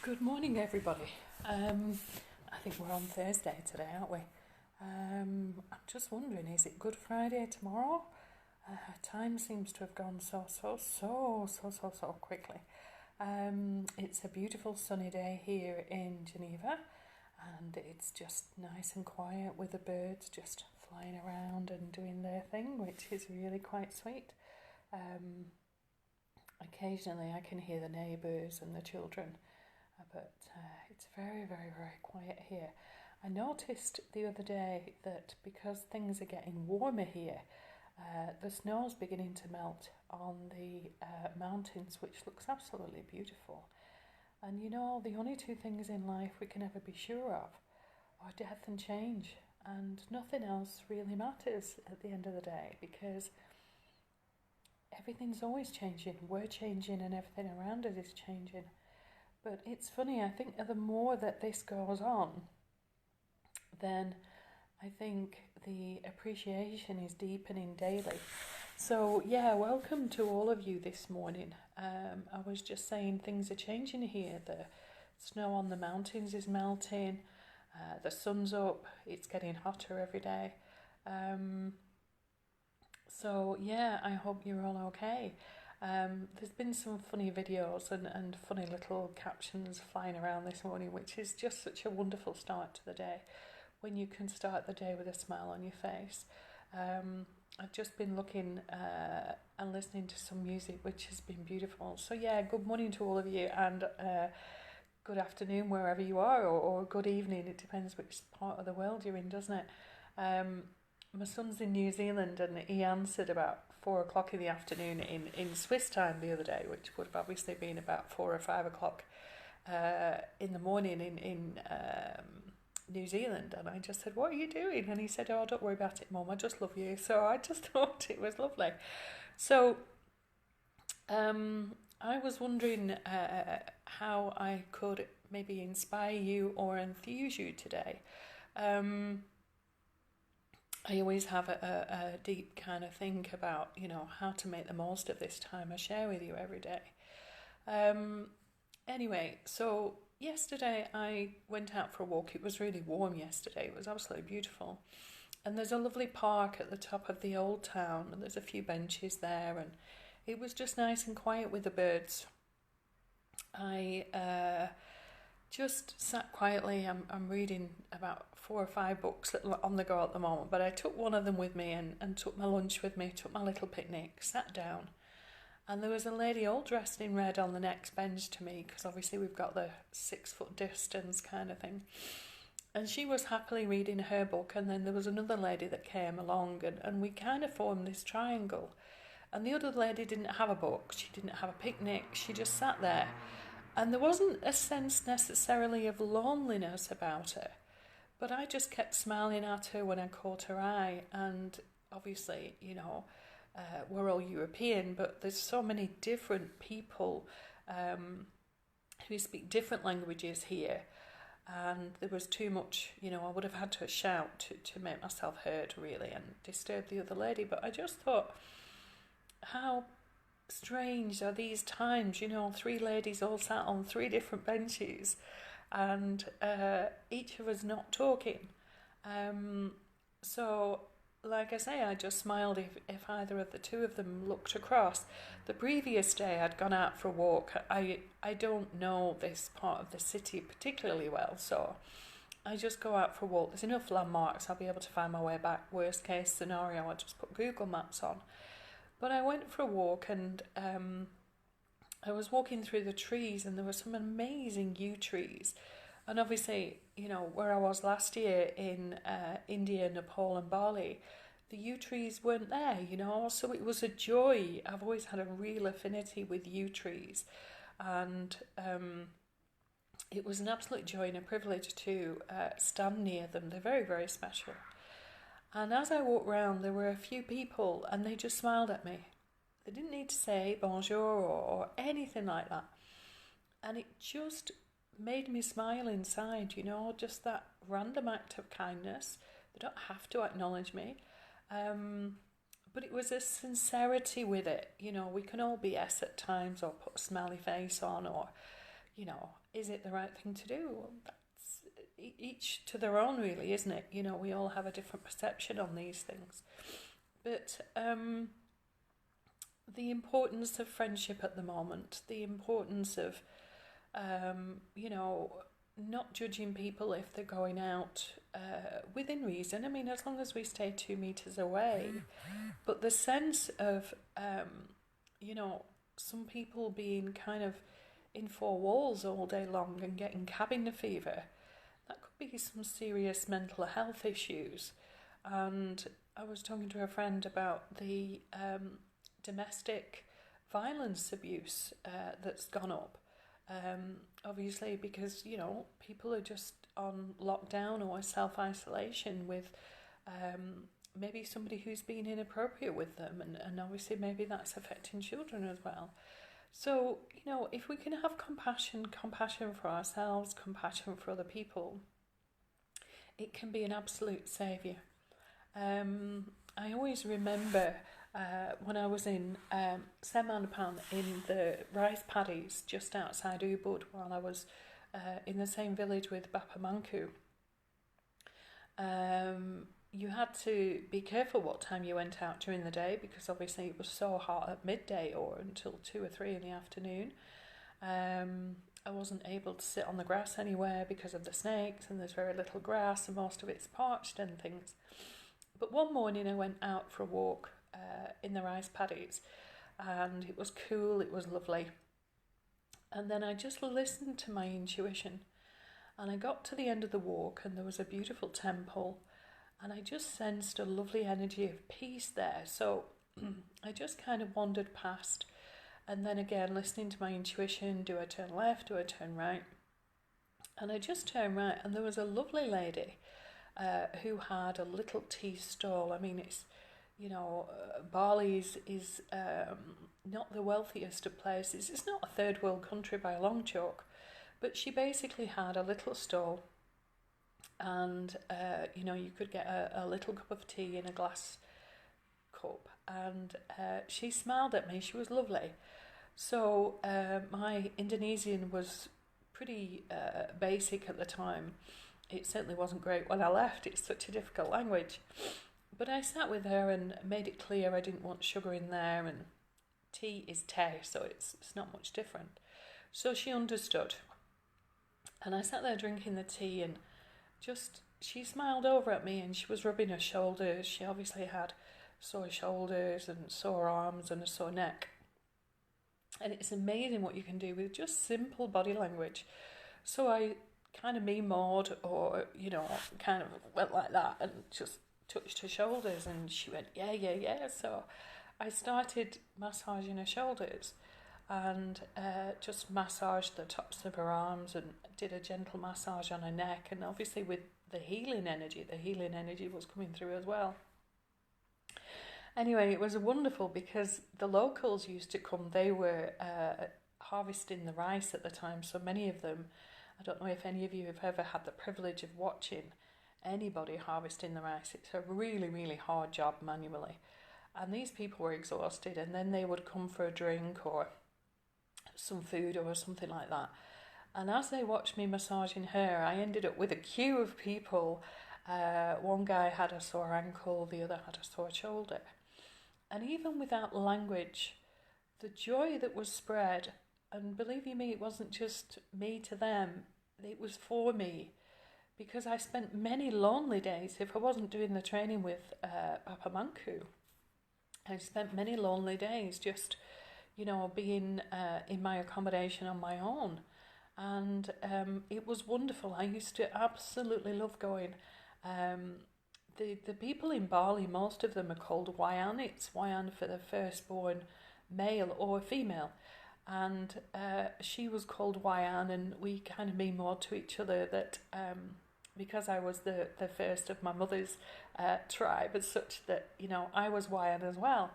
Good morning, everybody. I think we're on Thursday today, aren't we? I'm just wondering, is it Good Friday tomorrow? Time seems to have gone so quickly. It's a beautiful sunny day here in Geneva, and it's just nice and quiet with the birds just flying around and doing their thing, which is really quite sweet. Occasionally, I can hear the neighbours and the children. But it's very quiet here. I noticed the other day that because things are getting warmer here, the snow's beginning to melt on the mountains, which looks absolutely beautiful. And you know, the only two things in life we can ever be sure of are death and change, and nothing else really matters at the end of the day, because everything's always changing. We're changing and everything around us is changing. But it's funny, I think the more that this goes on, then I think the appreciation is deepening daily. So, yeah, welcome to all of you this morning. I was just saying things are changing here. The snow on the mountains is melting, the sun's up, it's getting hotter every day. So, yeah, I hope you're all okay. There's been some funny videos and funny little captions flying around this morning, which is just such a wonderful start to the day when you can start the day with a smile on your face. I've just been looking and listening to some music, which has been beautiful. So yeah, good morning to all of you, and good afternoon wherever you are, or good evening. It depends which part of the world you're in, doesn't it? My son's in New Zealand, and he answered about 4 o'clock in the afternoon in Swiss time the other day, which would have obviously been about 4 or 5 o'clock in the morning in New Zealand. And I just said, "What are you doing?" And he said, "Oh, don't worry about it, Mum, I just love you." So I just thought it was lovely. So I was wondering how I could maybe inspire you or enthuse you today. I always have a deep kind of think about, you know, how to make the most of this time I share with you every day. Anyway, so yesterday I went out for a walk. It was really warm yesterday. It was absolutely beautiful. And there's a lovely park at the top of the old town, and there's a few benches there, and it was just nice and quiet with the birds. I just sat quietly. I'm reading about 4 or 5 books on the go at the moment, but I took one of them with me and took my lunch with me, took my little picnic, sat down, and there was a lady all dressed in red on the next bench to me, because obviously we've got the 6 foot distance kind of thing. And she was happily reading her book, and then there was another lady that came along, and we kind of formed this triangle. And the other lady didn't have a book, she didn't have a picnic, she just sat there. And there wasn't a sense necessarily of loneliness about her, but I just kept smiling at her when I caught her eye. And obviously, you know, we're all European, but there's so many different people who speak different languages here. And there was too much, you know, I would have had to shout to make myself heard, really, and disturb the other lady. But I just thought, how strange are these times, you know, 3 ladies all sat on 3 different benches, and each of us not talking. So, like I say, I just smiled if either of the two of them looked across. The previous day I'd gone out for a walk. I don't know this part of the city particularly well, so I just go out for a walk. There's enough landmarks, I'll be able to find my way back. Worst case scenario, I'll just put Google Maps on. But I went for a walk, and I was walking through the trees, and there were some amazing yew trees. And obviously, you know, where I was last year in India, Nepal and Bali, the yew trees weren't there, you know, so it was a joy. I've always had a real affinity with yew trees, and it was an absolute joy and a privilege to stand near them. They're very special. And as I walked round, there were a few people, and they just smiled at me. They didn't need to say bonjour or anything like that. And it just made me smile inside, you know, just that random act of kindness. They don't have to acknowledge me. But it was a sincerity with it. You know, we can all BS at times, or put a smiley face on, or, is it the right thing to do? Well, that's each to their own, really, isn't it? We all have a different perception on these things. But the importance of friendship at the moment, the importance of, not judging people if they're going out within reason. I mean, as long as we stay 2 meters away. But the sense of, some people being kind of in four walls all day long and getting cabin fever, that could be some serious mental health issues. And I was talking to a friend about the domestic violence abuse that's gone up. Obviously, because people are just on lockdown or self-isolation with maybe somebody who's been inappropriate with them, and obviously maybe that's affecting children as well. So if we can have compassion for ourselves, compassion for other people, it can be an absolute saviour. I always remember when I was in Semanpan in the rice paddies just outside Ubud, while I was in the same village with Bapamanku. You had to be careful what time you went out during the day, because obviously it was so hot at midday or until 2 or 3 in the afternoon. I wasn't able to sit on the grass anywhere because of the snakes, and there's very little grass and most of it's parched and things. But one morning I went out for a walk in the rice paddies, and it was cool, it was lovely. And then I just listened to my intuition, and I got to the end of the walk and there was a beautiful temple, and I just sensed a lovely energy of peace there. So I just kind of wandered past, and then again listening to my intuition, do I turn left, do I turn right? And I just turned right, and there was a lovely lady who had a little tea stall. I mean, it's, Bali is not the wealthiest of places. It's not a third world country by a long chalk, but she basically had a little stall, and you could get a little cup of tea in a glass cup, and she smiled at me. She was lovely. So my Indonesian was pretty basic at the time. It certainly wasn't great when I left. It's such a difficult language. But I sat with her and made it clear I didn't want sugar in there, and tea is tea, so it's not much different. So she understood. And I sat there drinking the tea, and she smiled over at me, and she was rubbing her shoulders. She obviously had sore shoulders and sore arms and a sore neck. And it's amazing what you can do with just simple body language. So I kind of mewed, or kind of went like that and just touched her shoulders, and she went yeah. So I started massaging her shoulders, and just massaged the tops of her arms and did a gentle massage on her neck, and obviously with the healing energy was coming through as well. Anyway, it was wonderful because the locals used to come. They were harvesting the rice at the time, so many of them, I don't know if any of you have ever had the privilege of watching anybody harvesting the rice. It's a really, really hard job manually. And these people were exhausted, and then they would come for a drink or some food or something like that. And as they watched me massaging her, I ended up with a queue of people. One guy had a sore ankle, the other had a sore shoulder. And even without language, the joy that was spread, and believe you me, it wasn't just me to them, it was for me. Because I spent many lonely days, if I wasn't doing the training with Bapamanku, I spent many lonely days just, being in my accommodation on my own. And it was wonderful. I used to absolutely love going. The people in Bali, most of them are called Wayan. It's Wayan for the firstborn male or female. And she was called Wayan, and we kind of mewed to each other that because I was the first of my mother's tribe, as such that, I was Wayan as well.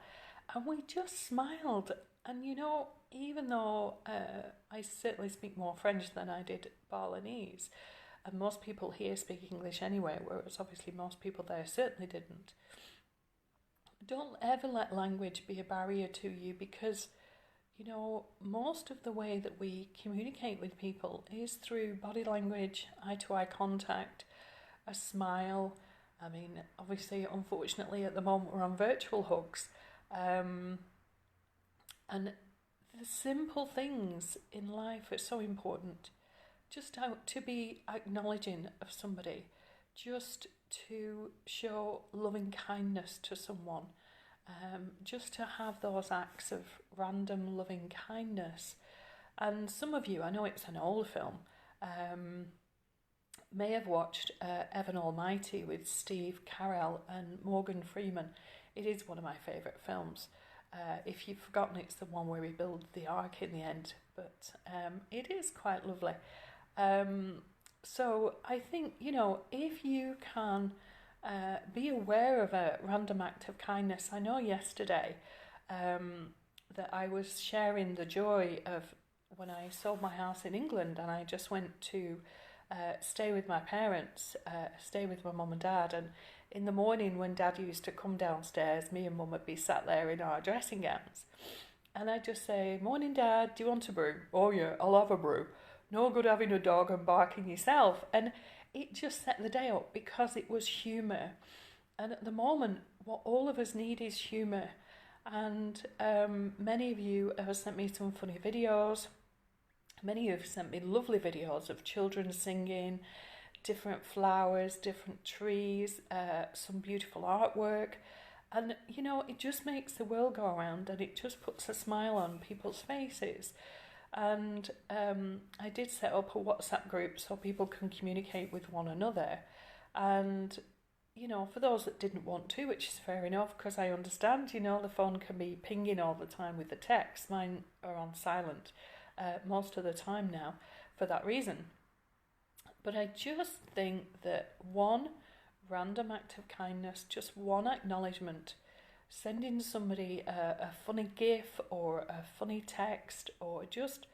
And we just smiled. And, even though I certainly speak more French than I did Balinese, and most people here speak English anyway, whereas obviously most people there certainly didn't. Don't ever let language be a barrier to you, because, most of the way that we communicate with people is through body language, eye-to-eye contact, a smile. I mean, obviously, unfortunately, at the moment we're on virtual hugs. And the simple things in life are so important. Just out to be acknowledging of somebody, just to show loving kindness to someone, just to have those acts of random loving kindness. And some of you, I know it's an old film, may have watched Evan Almighty with Steve Carell and Morgan Freeman. It is one of my favourite films. If you've forgotten, it's the one where we build the ark in the end, but it is quite lovely. So I think, if you can be aware of a random act of kindness. I know yesterday that I was sharing the joy of when I sold my house in England and I just went to stay with my parents, stay with my mum and dad, and in the morning when Dad used to come downstairs, me and Mum would be sat there in our dressing gowns. And I'd just say, "Morning, Dad, do you want a brew?" "Oh yeah, I'll have a brew." "No good having a dog and barking yourself." And it just set the day up because it was humour. And at the moment, what all of us need is humour. And many of you have sent me some funny videos. Many of you have sent me lovely videos of children singing, different flowers, different trees, some beautiful artwork. And, it just makes the world go around and it just puts a smile on people's faces. And I did set up a WhatsApp group so people can communicate with one another. And, for those that didn't want to, which is fair enough, because I understand, the phone can be pinging all the time with the text. Mine are on silent most of the time now for that reason. But I just think that one random act of kindness, just one acknowledgement, sending somebody a funny gif or a funny text or just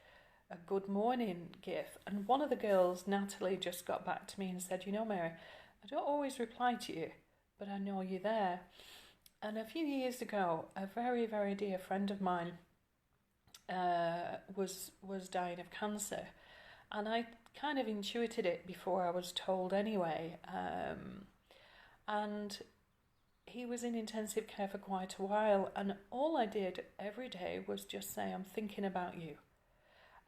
a good morning gif. And one of the girls, Natalie, just got back to me and said, Mary, I don't always reply to you, but I know you're there. And a few years ago, a very, very dear friend of mine was dying of cancer. And I kind of intuited it before I was told anyway. And he was in intensive care for quite a while, and all I did every day was just say, "I'm thinking about you."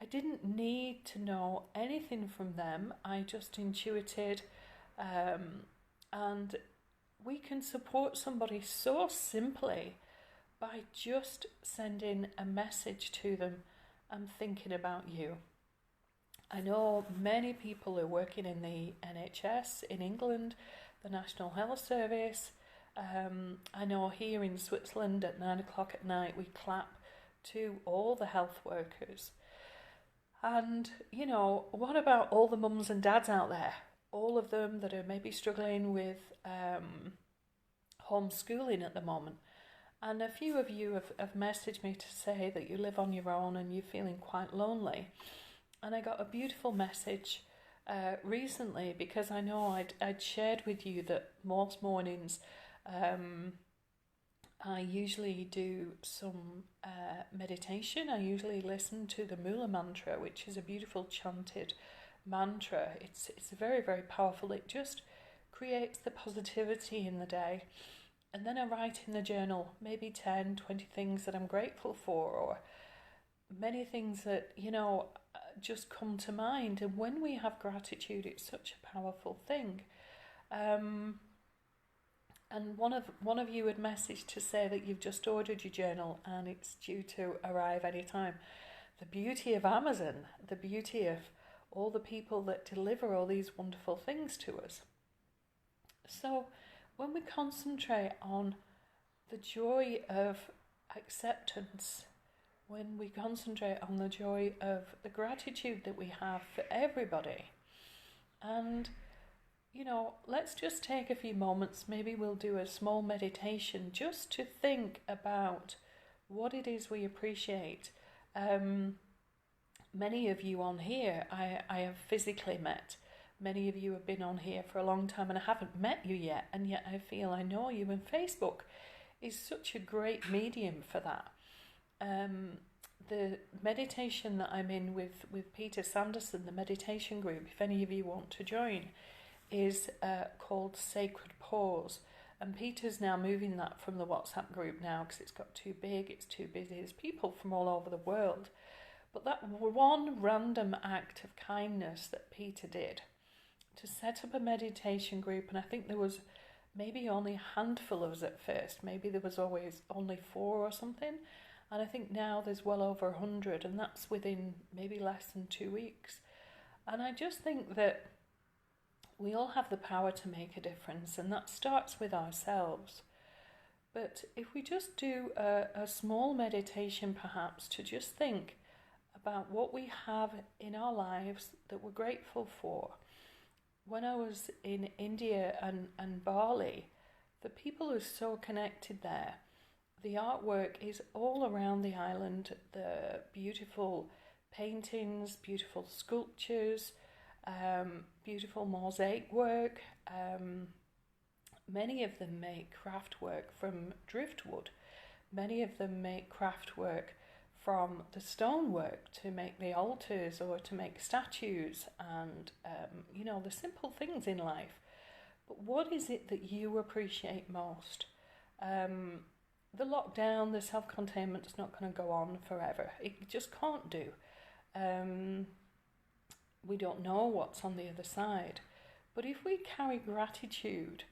I didn't need to know anything from them. I just intuited, and we can support somebody so simply by just sending a message to them, "I'm thinking about you." I know many people are working in the NHS in England, the National Health Service. I know here in Switzerland at 9 o'clock at night we clap to all the health workers. And, what about all the mums and dads out there? All of them that are maybe struggling with homeschooling at the moment. And a few of you have messaged me to say that you live on your own and you're feeling quite lonely. And I got a beautiful message recently because I know I'd shared with you that most mornings I usually do some meditation. I usually listen to the Mula mantra, which is a beautiful chanted mantra. It's very, very powerful. It just creates the positivity in the day. And then I write in the journal maybe 10, 20 things that I'm grateful for, or many things that, just come to mind. And when we have gratitude, it's such a powerful thing. And one of you had messaged to say that you've just ordered your journal and it's due to arrive any time. The beauty of Amazon, the beauty of all the people that deliver all these wonderful things to us. So when we concentrate on the joy of acceptance, when we concentrate on the joy of the gratitude that we have for everybody, and let's just take a few moments. Maybe we'll do a small meditation just to think about what it is we appreciate. Many of you on here I have physically met. Many of you have been on here for a long time and I haven't met you yet, and yet I feel I know you, and Facebook is such a great medium for that. the meditation that I'm in with Peter Sanderson, the meditation group, if any of you want to join, is called Sacred Pause. And Peter's now moving that from the WhatsApp group now because it's got too big, it's too busy. There's people from all over the world. But that one random act of kindness that Peter did to set up a meditation group, and I think there was maybe only a handful of us at first. Maybe there was always only 4 or something. And I think now there's well over 100, and that's within maybe less than 2 weeks. And I just think that we all have the power to make a difference, and that starts with ourselves. But if we just do a small meditation perhaps to just think about what we have in our lives that we're grateful for. When I was in India and Bali, the people are so connected there. The artwork is all around the island, the beautiful paintings, beautiful sculptures, beautiful mosaic work. Many of them make craft work from driftwood. Many of them make craft work from the stonework to make the altars or to make statues and, the simple things in life. But what is it that you appreciate most? The lockdown, the self-containment is not going to go on forever. It just can't do. We don't know what's on the other side. But if we carry gratitude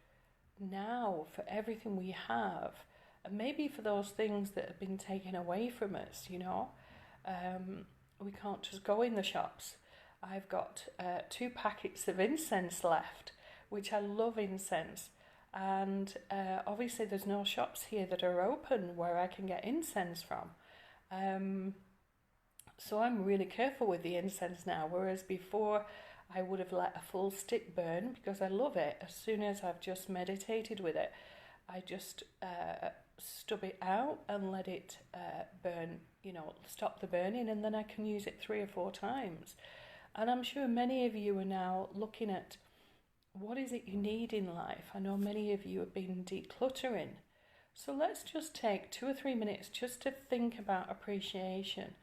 now for everything we have, and maybe for those things that have been taken away from us, we can't just go in the shops. I've got 2 packets of incense left, which I love incense. And obviously there's no shops here that are open where I can get incense from. So I'm really careful with the incense now, whereas before I would have let a full stick burn because I love it. As soon as I've just meditated with it, I just stub it out and let it burn, stop the burning, and then I can use it 3 or 4 times. And I'm sure many of you are now looking at what is it you need in life. I know many of you have been decluttering. So let's just take 2 or 3 minutes just to think about appreciation.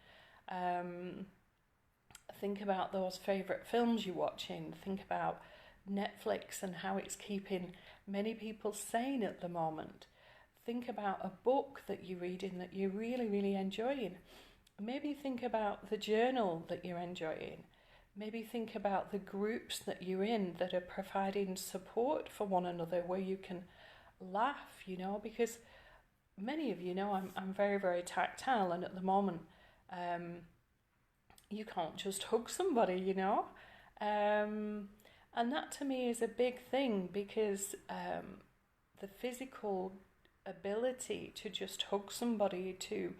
Think about those favourite films you're watching. Think about Netflix and how it's keeping many people sane at the moment. Think about a book that you're reading that you're really, really enjoying. Maybe think about the journal that you're enjoying. Maybe think about the groups that you're in that are providing support for one another, where you can laugh, because many of you know I'm very, very tactile, and at the moment you can't just hug somebody, and that to me is a big thing, because the physical ability to just hug somebody, to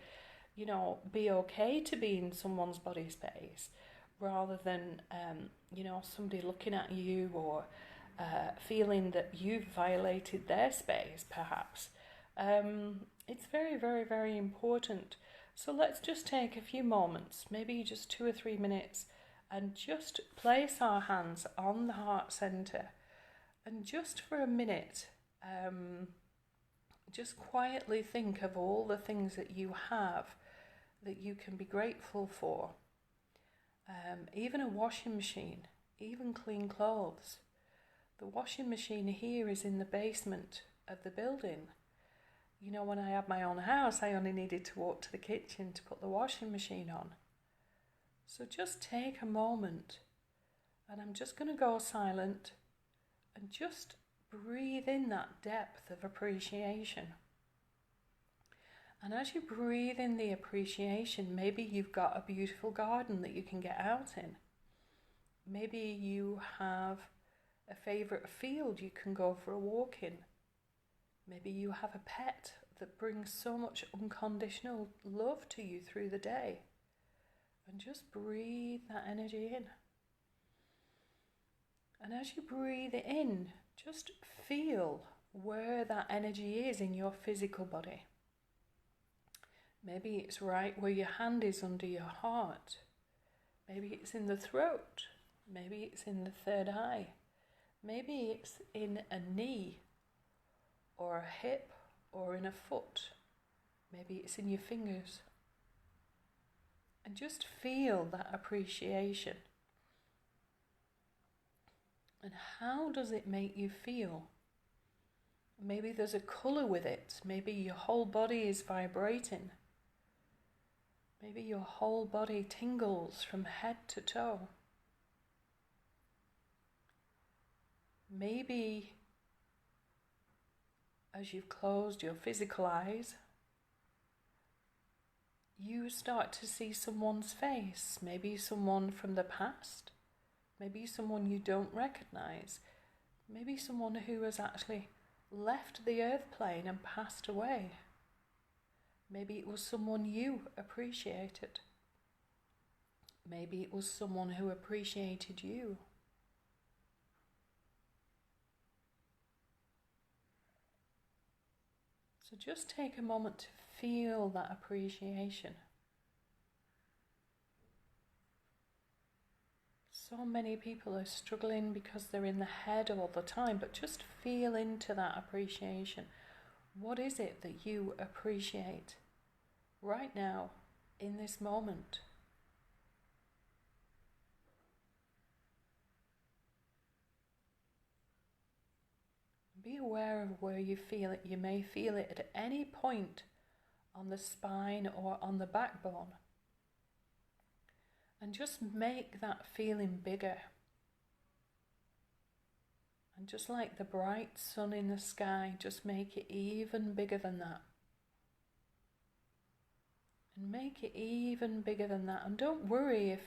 be okay to be in someone's body space, rather than somebody looking at you or feeling that you've violated their space perhaps. It's very, very, very important. So let's just take a few moments, maybe just 2 or 3 minutes, and just place our hands on the heart center, and just for a minute just quietly think of all the things that you have that you can be grateful for. Even a washing machine, even clean clothes. The washing machine here is in the basement of the building. When I had my own house, I only needed to walk to the kitchen to put the washing machine on. So just take a moment, and I'm just going to go silent and just breathe in that depth of appreciation. And as you breathe in the appreciation, maybe you've got a beautiful garden that you can get out in. Maybe you have a favourite field you can go for a walk in. Maybe you have a pet that brings so much unconditional love to you through the day. And just breathe that energy in. And as you breathe it in, just feel where that energy is in your physical body. Maybe it's right where your hand is under your heart. Maybe it's in the throat. Maybe it's in the third eye. Maybe it's in a knee or a hip or in a foot. Maybe it's in your fingers. And just feel that appreciation. And how does it make you feel? Maybe there's a colour with it. Maybe your whole body is vibrating. Maybe your whole body tingles from head to toe. Maybe as you've closed your physical eyes, you start to see someone's face. Maybe someone from the past. Maybe someone you don't recognize. Maybe someone who has actually left the earth plane and passed away. Maybe it was someone you appreciated. Maybe it was someone who appreciated you. So just take a moment to feel that appreciation. So many people are struggling because they're in the head all the time, but just feel into that appreciation. What is it that you appreciate right now, in this moment? Be aware of where you feel it. You may feel it at any point on the spine or on the backbone. And just make that feeling bigger. And just like the bright sun in the sky, just make it even bigger than that. And make it even bigger than that. And don't worry if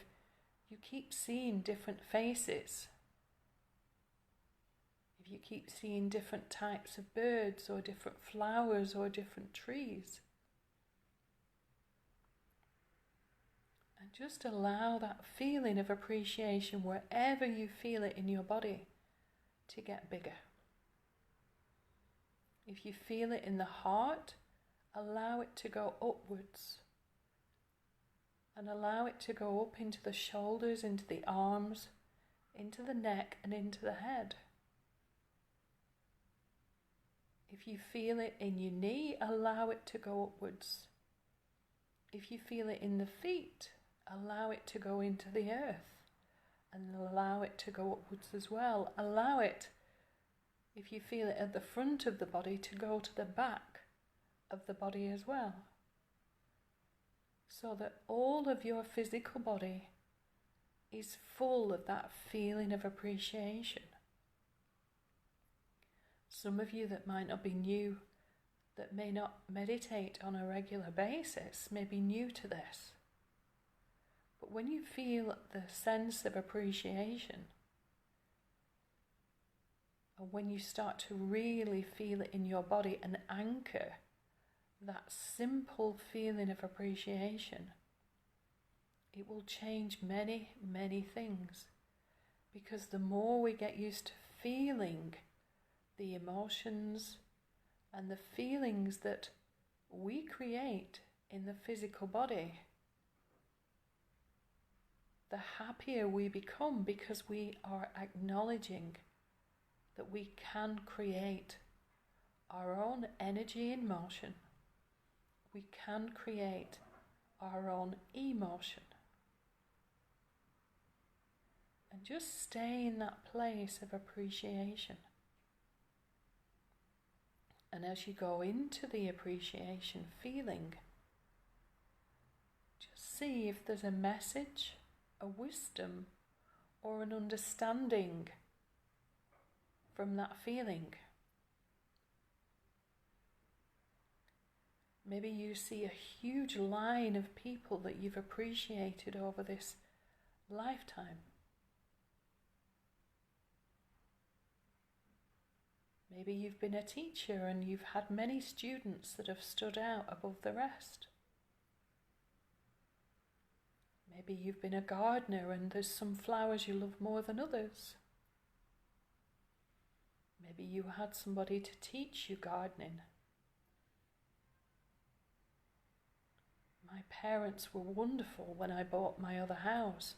you keep seeing different faces. If you keep seeing different types of birds or different flowers or different trees. And just allow that feeling of appreciation wherever you feel it in your body to get bigger. If you feel it in the heart, allow it to go upwards. And allow it to go up into the shoulders, into the arms, into the neck and into the head. If you feel it in your knee, allow it to go upwards. If you feel it in the feet, allow it to go into the earth and allow it to go upwards as well. Allow it, if you feel it at the front of the body, to go to the back of the body as well. So that all of your physical body is full of that feeling of appreciation. Some of you that might not be new, that may not meditate on a regular basis, may be new to this. But when you feel the sense of appreciation, and when you start to really feel it in your body and anchor that simple feeling of appreciation, it will change many, many things. Because the more we get used to feeling the emotions and the feelings that we create in the physical body, the happier we become, because we are acknowledging that we can create our own energy in motion. We can create our own emotion. And just stay in that place of appreciation. And as you go into the appreciation feeling, just see if there's a message, a wisdom, or an understanding from that feeling. Maybe you see a huge line of people that you've appreciated over this lifetime. Maybe you've been a teacher and you've had many students that have stood out above the rest. Maybe you've been a gardener and there's some flowers you love more than others. Maybe you had somebody to teach you gardening. My parents were wonderful when I bought my other house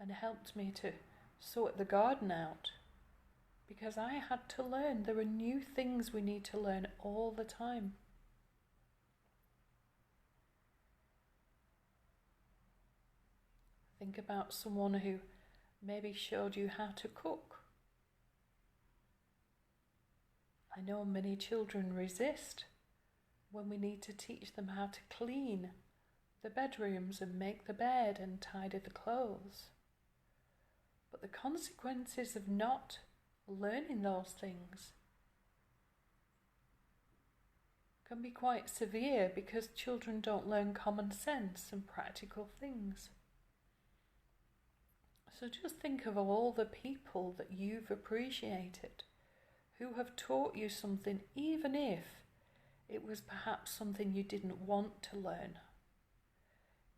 and helped me to sort the garden out. Because I had to learn. There are new things we need to learn all the time. Think about someone who maybe showed you how to cook. I know many children resist when we need to teach them how to clean the bedrooms and make the bed and tidy the clothes. But the consequences of not learning those things can be quite severe because children don't learn common sense and practical things. So just think of all the people that you've appreciated who have taught you something, even if it was perhaps something you didn't want to learn.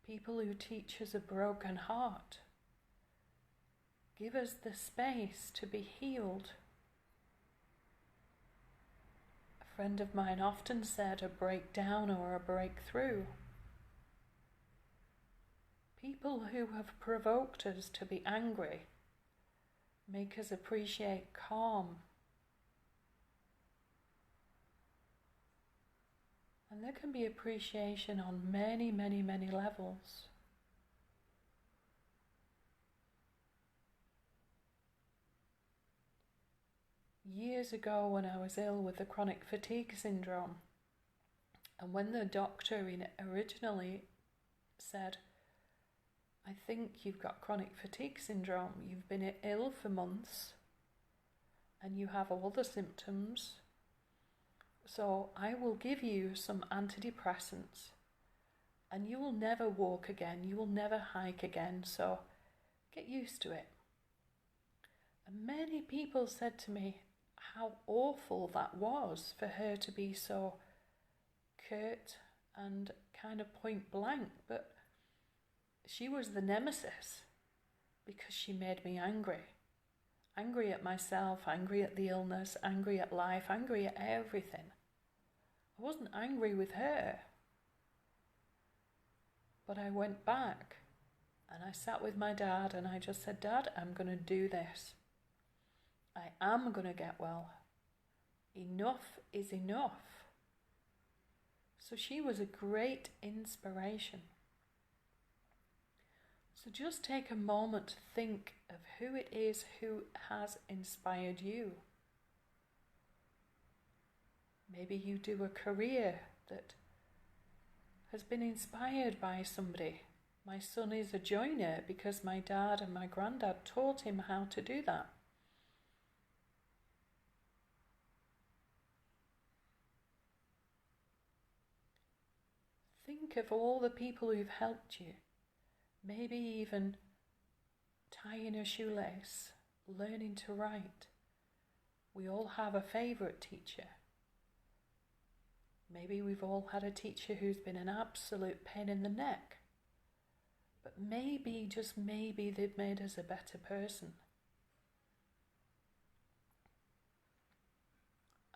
People who teach us a broken heart. Give us the space to be healed. A friend of mine often said a breakdown or a breakthrough. People who have provoked us to be angry make us appreciate calm. And there can be appreciation on many, many, many levels. Years ago when I was ill with the chronic fatigue syndrome, and when the doctor originally said, I think you've got chronic fatigue syndrome, you've been ill for months, and you have all the symptoms, so I will give you some antidepressants, and you will never walk again, you will never hike again, so get used to it. And many people said to me how awful that was for her to be so curt and kind of point blank, but she was the nemesis because she made me angry. Angry at myself, angry at the illness, angry at life, angry at everything. I wasn't angry with her. But I went back and I sat with my dad and I just said, Dad, I'm going to do this. I am going to get well. Enough is enough. So she was a great inspiration. So just take a moment to think of who it is who has inspired you. Maybe you do a career that has been inspired by somebody. My son is a joiner because my dad and my granddad taught him how to do that. Think of all the people who've helped you. Maybe even tying a shoelace, learning to write. We all have a favourite teacher. Maybe we've all had a teacher who's been an absolute pain in the neck. But maybe, just maybe, they've made us a better person.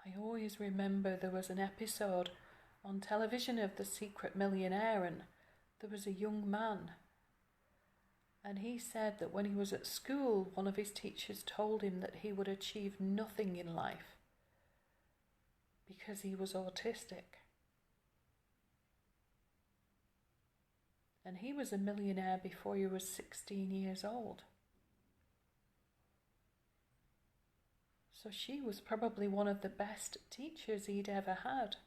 I always remember there was an episode on television of The Secret Millionaire, and there was a young man. And he said that when he was at school, one of his teachers told him that he would achieve nothing in life because he was autistic. And he was a millionaire before he was 16 years old. So she was probably one of the best teachers he'd ever had.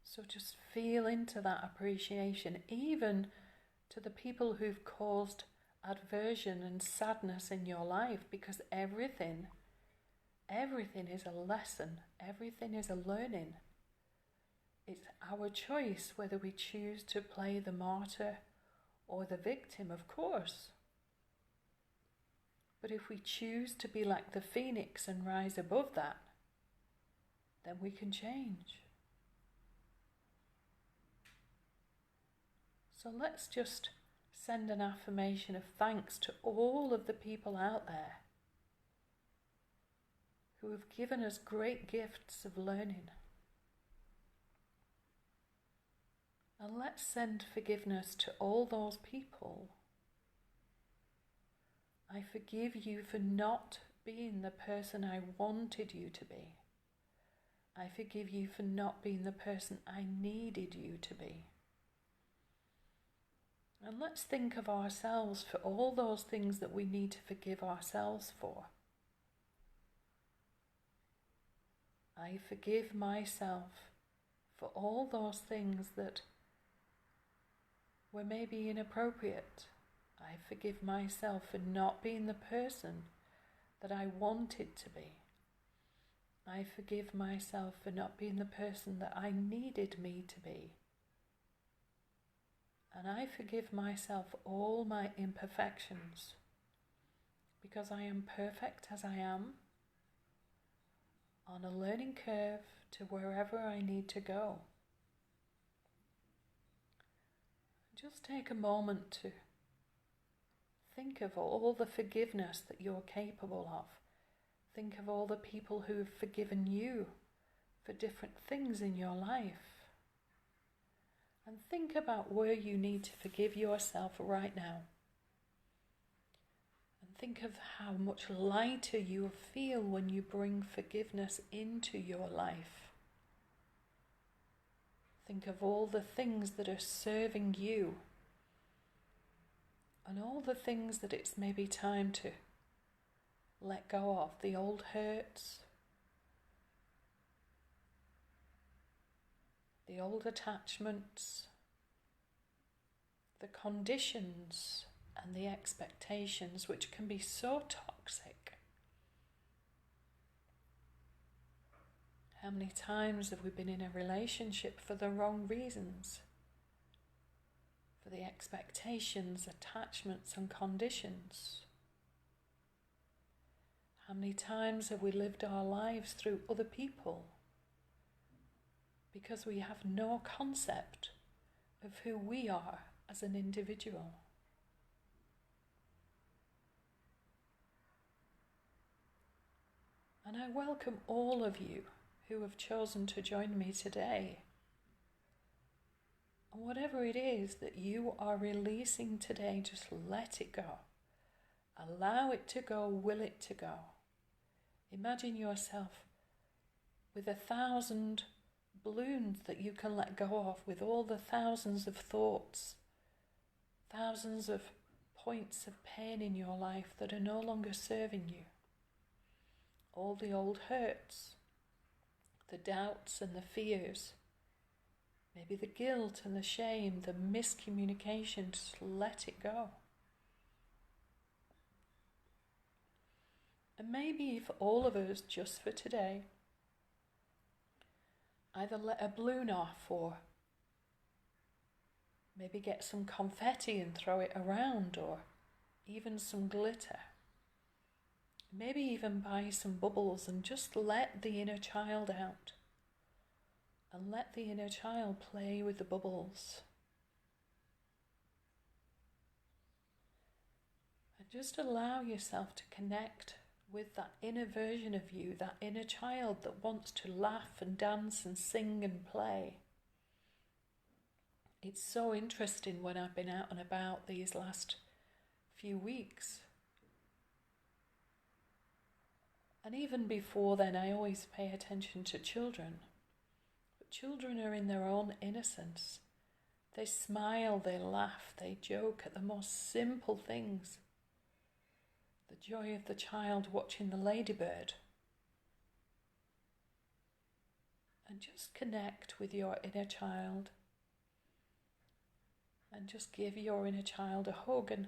So just feel into that appreciation, even to the people who've caused aversion and sadness in your life, because everything is a lesson, everything is a learning. It's our choice whether we choose to play the martyr or the victim, of course. But if we choose to be like the phoenix and rise above that, then we can change. So let's just send an affirmation of thanks to all of the people out there who have given us great gifts of learning. And let's send forgiveness to all those people. I forgive you for not being the person I wanted you to be. I forgive you for not being the person I needed you to be. And let's think of ourselves for all those things that we need to forgive ourselves for. I forgive myself for all those things that were maybe inappropriate. I forgive myself for not being the person that I wanted to be. I forgive myself for not being the person that I needed me to be. And I forgive myself for all my imperfections, because I am perfect as I am, on a learning curve to wherever I need to go. Just take a moment to think of all the forgiveness that you're capable of. Think of all the people who have forgiven you for different things in your life. And think about where you need to forgive yourself right now. And think of how much lighter you feel when you bring forgiveness into your life. Think of all the things that are serving you, and all the things that it's maybe time to let go of, the old hurts, the old attachments, the conditions and the expectations which can be so toxic. How many times have we been in a relationship for the wrong reasons? For the expectations, attachments and conditions. How many times have we lived our lives through other people because we have no concept of who we are as an individual? And I welcome all of you who have chosen to join me today. And whatever it is that you are releasing today, just let it go. Allow it to go, will it to go. Imagine yourself with 1,000 balloons that you can let go of, with all the thousands of thoughts, thousands of points of pain in your life that are no longer serving you. All the old hurts, the doubts and the fears, maybe the guilt and the shame, the miscommunication, just let it go. And maybe for all of us, just for today, either let a balloon off or maybe get some confetti and throw it around, or even some glitter. Maybe even buy some bubbles and just let the inner child out. And let the inner child play with the bubbles. And just allow yourself to connect with that inner version of you, that inner child that wants to laugh and dance and sing and play. It's so interesting when I've been out and about these last few weeks. And even before then, I always pay attention to children. But children are in their own innocence. They smile, they laugh, they joke at the most simple things. The joy of the child watching the ladybird. And just connect with your inner child. And just give your inner child a hug and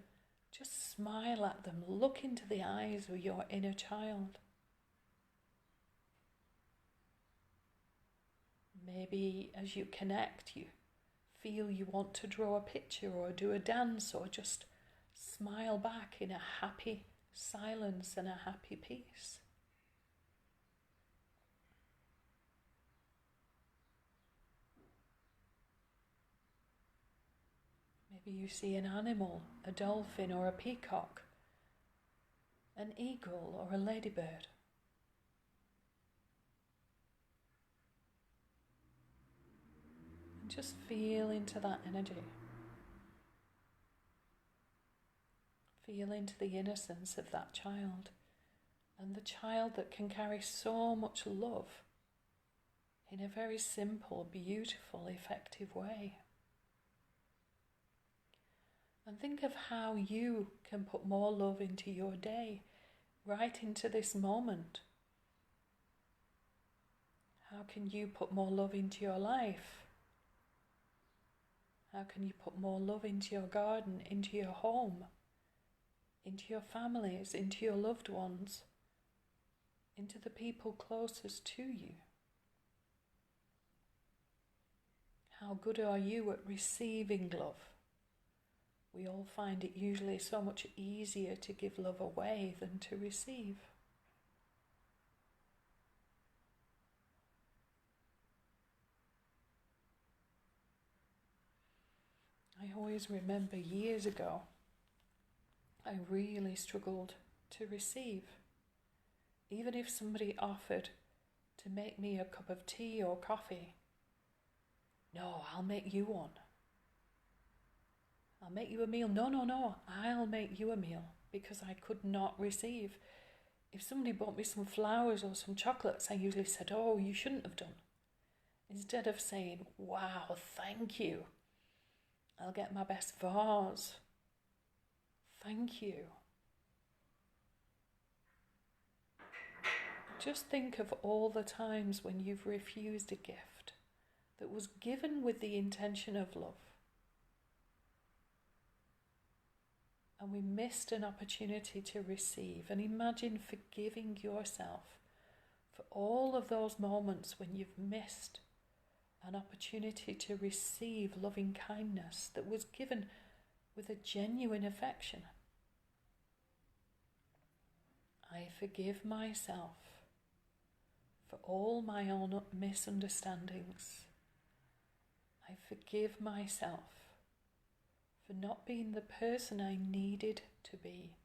just smile at them. Look into the eyes of your inner child. Maybe as you connect, you feel you want to draw a picture or do a dance or just smile back in a happy silence and a happy peace. Maybe you see an animal, a dolphin or a peacock, an eagle or a ladybird. And just feel into that energy. Feel into the innocence of that child, and the child that can carry so much love in a very simple, beautiful, effective way. And think of how you can put more love into your day, right into this moment. How can you put more love into your life? How can you put more love into your garden, into your home, into your families, into your loved ones, into the people closest to you? How good are you at receiving love? We all find it usually so much easier to give love away than to receive. I always remember years ago, I really struggled to receive. Even if somebody offered to make me a cup of tea or coffee, no, I'll make you one. I'll make you a meal. No, I'll make you a meal, because I could not receive. If somebody bought me some flowers or some chocolates, I usually said, oh, you shouldn't have done. Instead of saying, wow, thank you. I'll get my best vase. Thank you. Just think of all the times when you've refused a gift that was given with the intention of love. And we missed an opportunity to receive. And imagine forgiving yourself for all of those moments when you've missed an opportunity to receive loving kindness that was given with a genuine affection. I forgive myself for all my own misunderstandings. I forgive myself for not being the person I needed to be,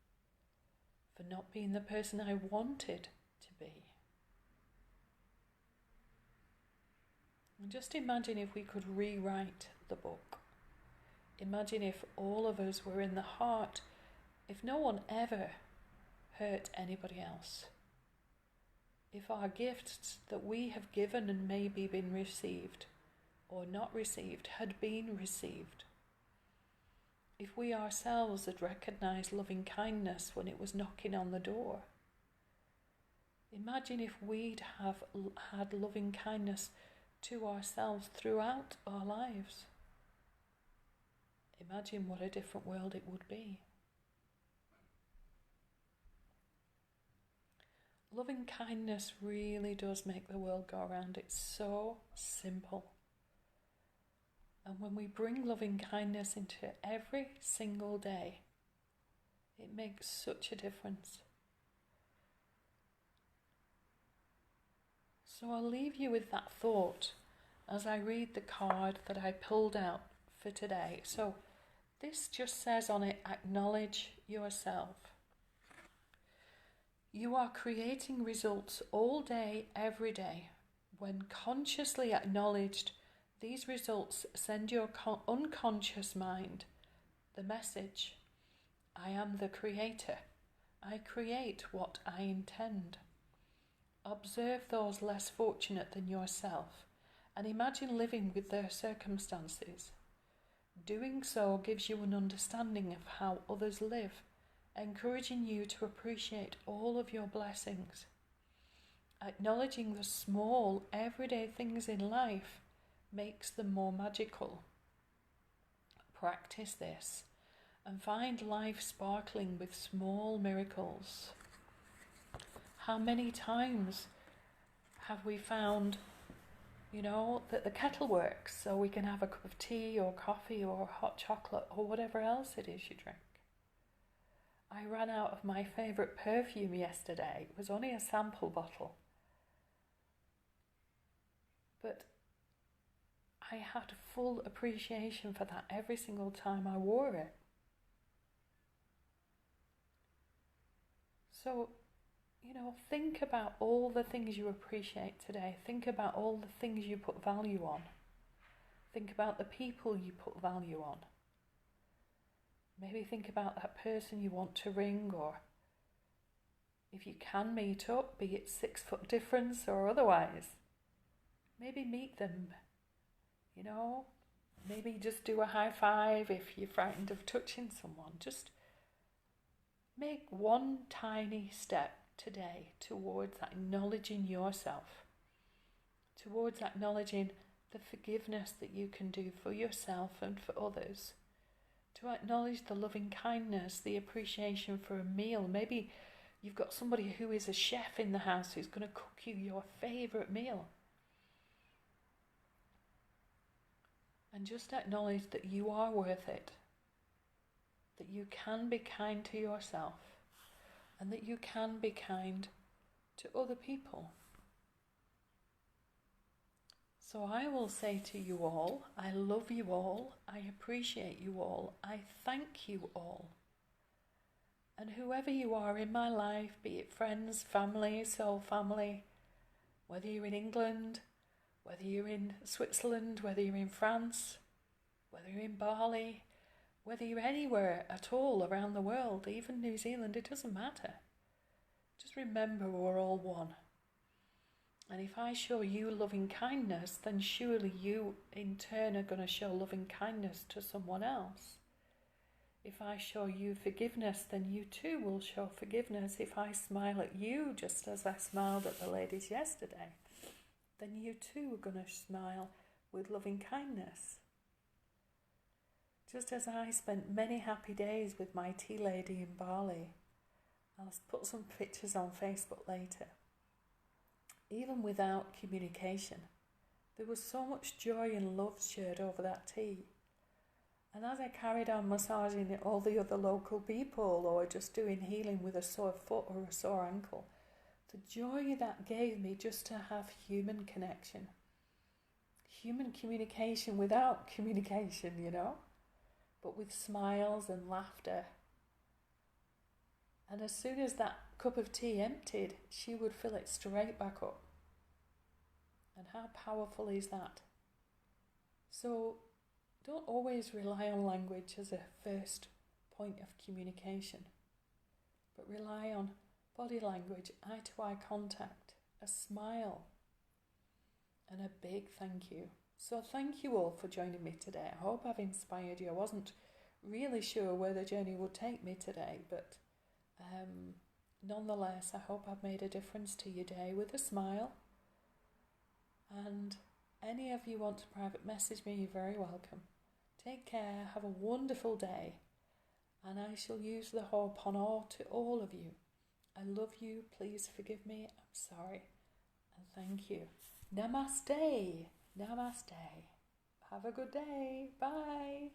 for not being the person I wanted to be. And just imagine if we could rewrite the book. Imagine if all of us were in the heart, if no one ever hurt anybody else. If our gifts that we have given and maybe been received or not received had been received. If we ourselves had recognized loving kindness when it was knocking on the door. Imagine if we'd have had loving kindness to ourselves throughout our lives. Imagine what a different world it would be. Loving kindness really does make the world go round. It's so simple. And when we bring loving kindness into every single day, it makes such a difference. So I'll leave you with that thought as I read the card that I pulled out for today. So this just says on it, acknowledge yourself. You are creating results all day, every day. When consciously acknowledged, these results send your unconscious mind the message, I am the creator. I create what I intend. Observe those less fortunate than yourself and imagine living with their circumstances. Doing so gives you an understanding of how others live, encouraging you to appreciate all of your blessings. Acknowledging the small, everyday things in life makes them more magical. Practice this and find life sparkling with small miracles. How many times have we found, that the kettle works so we can have a cup of tea or coffee or hot chocolate or whatever else it is you drink? I ran out of my favourite perfume yesterday. It was only a sample bottle. But I had full appreciation for that every single time I wore it. So, think about all the things you appreciate today. Think about all the things you put value on. Think about the people you put value on. Maybe think about that person you want to ring, or if you can meet up, be it 6 foot difference or otherwise, maybe meet them, maybe just do a high five if you're frightened of touching someone. Just make one tiny step today towards acknowledging yourself, towards acknowledging the forgiveness that you can do for yourself and for others, to acknowledge the loving kindness, the appreciation for a meal. Maybe you've got somebody who is a chef in the house who's going to cook you your favourite meal. And just acknowledge that you are worth it, that you can be kind to yourself, and that you can be kind to other people. So I will say to you all, I love you all, I appreciate you all, I thank you all. And whoever you are in my life, be it friends, family, soul family, whether you're in England, whether you're in Switzerland, whether you're in France, whether you're in Bali, whether you're anywhere at all around the world, even New Zealand, it doesn't matter. Just remember we're all one. And if I show you loving kindness, then surely you in turn are going to show loving kindness to someone else. If I show you forgiveness, then you too will show forgiveness. If I smile at you just as I smiled at the ladies yesterday, then you too are going to smile with loving kindness. Just as I spent many happy days with my tea lady in Bali, I'll put some pictures on Facebook later. Even without communication, there was so much joy and love shared over that tea. And as I carried on massaging all the other local people or just doing healing with a sore foot or a sore ankle, the joy that gave me just to have human connection. Human communication without communication, but with smiles and laughter. And as soon as that cup of tea emptied, she would fill it straight back up. And how powerful is that? So don't always rely on language as a first point of communication, but rely on body language, eye-to-eye contact, a smile, and a big thank you. So thank you all for joining me today. I hope I've inspired you. I wasn't really sure where the journey would take me today, but nonetheless, I hope I've made a difference to your day with a smile. And any of you want to private message me, you're very welcome. Take care, have a wonderful day, and I shall use the Ho'oponopono to all of you. I love you, please forgive me, I'm sorry, and thank you. Namaste, namaste. Have a good day, bye.